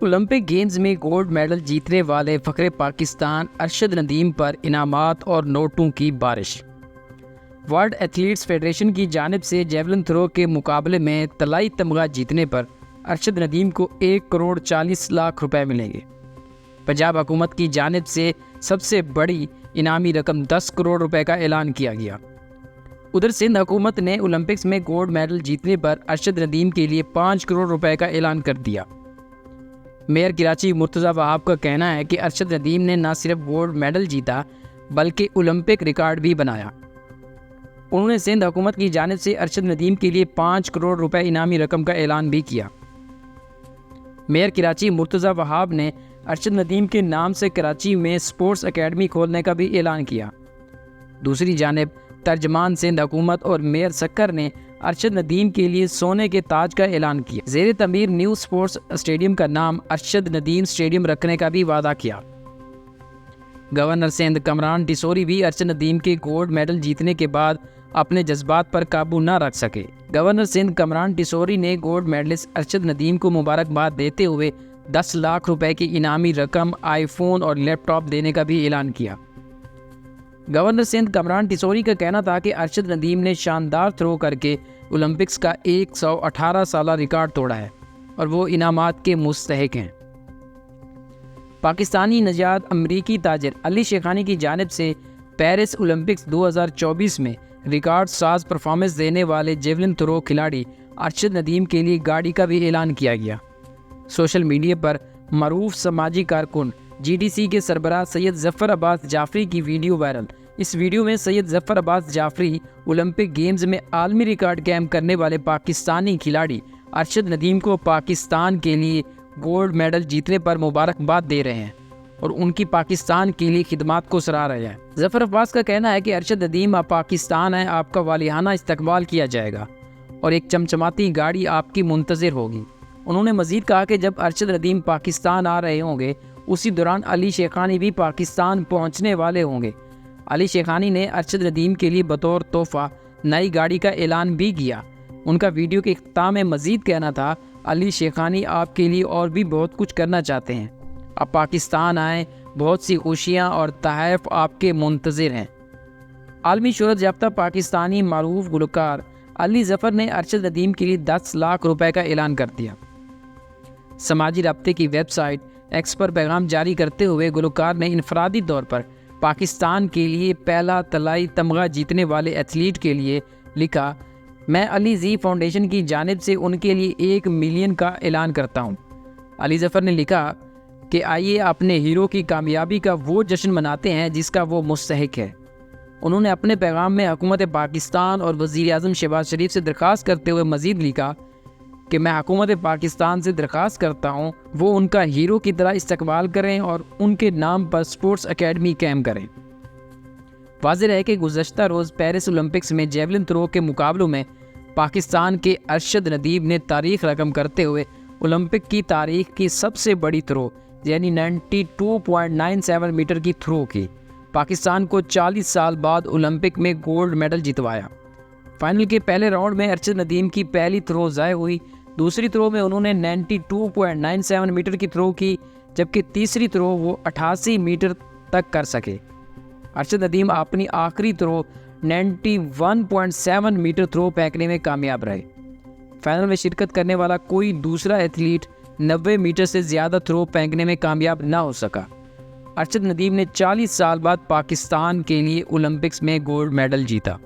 Olympic games में gold medal जीतने वाले फ़ख्रे पाकिस्तान अरशद नदीम पर इनामात और नोटों की बारिश। वर्ल्ड एथलीट्स फेडरेशन की जानिब से जेवलिन थ्रो के मुकाबले में तलाई तमगा जीतने पर अरशद नदीम को 1,40,00,000 रुपए मिलेंगे। पंजाब हुकूमत की जानिब से सबसे बड़ी इनामी रकम 10 करोड़ रुपए का ऐलान किया गया। उधर सिंध हुकूमत ने ओलंपिक्स में गोल्ड मेडल जीतने पर अरशद नदीम के लिए 5 करोड़ रुपए का ऐलान कर दिया। मेयर कराची मुर्तज़ा वहाब का कहना है कि अरशद नदीम ने न सिर्फ गोल्ड मेडल जीता बल्कि ओलंपिक रिकॉर्ड भी बनाया। उन्होंने सिंध हुकूमत की जानिब से अरशद नदीम के लिए 5 करोड़ रुपए इनामी रकम का ऐलान भी किया। मेयर कराची मुर्तज़ा वहाब ने अरशद नदीम के नाम से कराची में स्पोर्ट्स एकेडमी खोलने का भी ऐलान किया। दूसरी जानिब तर्जमान सिंध हुकूमत और मेयर सक्कर ने अरशद नदीम के लिए सोने के ताज का ऐलान किया। ज़ेर तमीर न्यू स्पोर्ट्स स्टेडियम का नाम अरशद नदीम स्टेडियम रखने का भी वादा किया। गवर्नर सिंध कमरान टिसोरी भी अरशद नदीम के गोल्ड मेडल जीतने के बाद अपने जज्बात पर काबू न रख सके। गवर्नर सिंध कमरान टिसोरी ने गोल्ड मेडलिस्ट अरशद नदीम को मुबारकबाद देते हुए 10 लाख रुपए की इनामी रकम, आईफोन और लैपटॉप देने का भी ऐलान किया। गवर्नर सिंध कमरान टिसोरी का कहना था कि अरशद नदीम ने शानदार थ्रो करके ओलंपिक्स का 118 साला रिकॉर्ड तोड़ा है और वो इनामात के मुस्तहिक हैं। पाकिस्तानी नजाद अमरीकी ताजिर अली शेखानी की जानिब से पेरिस ओलंपिक्स 2024 में रिकॉर्ड साज परफॉर्मेंस देने वाले जेवलिन थ्रो खिलाड़ी अरशद नदीम के लिए गाड़ी का भी ऐलान किया गया। सोशल मीडिया पर मरूफ समाजी कारकुन GDC के सरबराह सैयद जफ़र अब्बास जाफरी की वीडियो वायरल। इस वीडियो में सैयद जफ़र अब्बास जाफरी ओलंपिक गेम्स में आलमी रिकॉर्ड कायम करने वाले पाकिस्तानी खिलाड़ी अरशद नदीम को पाकिस्तान के लिए गोल्ड मेडल जीतने पर मुबारकबाद दे रहे हैं और उनकी पाकिस्तान के लिए खिदमात को सराह रहे हैं। जफ़र अब्बास का कहना है कि अरशद नदीम आप पाकिस्तान है, आपका वालिहाना इस्तकबाल किया जाएगा और एक चमचमाती गाड़ी आपकी मुंतज़िर होगी। उन्होंने मज़ीद कहा कि जब अरशद नदीम पाकिस्तान आ रहे होंगे उसी दौरान अली शेखानी भी पाकिस्तान पहुंचने वाले होंगे। अली शेखानी ने अरशद नदीम के लिए बतौर तोहफ़ा नई गाड़ी का ऐलान भी किया। उनका वीडियो के इख्तिताम में मज़ीद कहना था, अली शेखानी आपके लिए और भी बहुत कुछ करना चाहते हैं, आप पाकिस्तान आएँ, बहुत सी खुशियाँ और तहफ़ आपके मुंतज़िर हैं। आलमी शोहरत याफ्ता पाकिस्तानी मारूफ गुलकार अली ज़फ़र ने अरशद नदीम के लिए 10 लाख रुपए का ऐलान कर दिया। समाजी राब्ते की वेबसाइट एक्स पर पैगाम जारी करते हुए गुलकार ने इनफरादी तौर पर पाकिस्तान के लिए पहला तलाई तमगा जीतने वाले एथलीट के लिए लिखा, मैं अली जी फाउंडेशन की जानिब से उनके लिए 1 मिलियन का ऐलान करता हूँ। अली ज़फ़र ने लिखा कि आइए अपने हीरो की कामयाबी का वो जश्न मनाते हैं जिसका वो मुस्तहिक है। उन्होंने अपने पैगाम में हुकूमत पाकिस्तान और वज़ीर आज़म शहबाज शरीफ से दरख्वास्त करते हुए मज़ीद लिखा कि मैं हुकूमत पाकिस्तान से दरख्वास्त करता हूँ वो उनका हीरो की तरह इस्तकबाल करें और उनके नाम पर स्पोर्ट्स एकेडमी कायम करें। वाज़ेह है कि गुज़श्ता रोज़ पेरिस ओलंपिक्स में जेवलिन थ्रो के मुकाबलों में पाकिस्तान के अरशद नदीम ने तारीख रकम करते हुए ओलंपिक की तारीख की सबसे बड़ी थ्रो यानी 92.97 मीटर की थ्रो की पाकिस्तान को 40 साल बाद ओलंपिक में गोल्ड मेडल जितवाया। फाइनल के पहले राउंड में अरशद नदीम की पहली थ्रो ज़ाय हुई। दूसरी थ्रो में उन्होंने 92.97 मीटर की थ्रो की, जबकि तीसरी थ्रो वो 88 मीटर तक कर सके। अरशद नदीम अपनी आखिरी थ्रो 91.7 मीटर थ्रो फेंकने में कामयाब रहे। फाइनल में शिरकत करने वाला कोई दूसरा एथलीट 90 मीटर से ज़्यादा थ्रो फेंकने में कामयाब ना हो सका। अरशद नदीम ने 40 साल बाद पाकिस्तान के लिए ओलंपिक्स में गोल्ड मेडल जीता।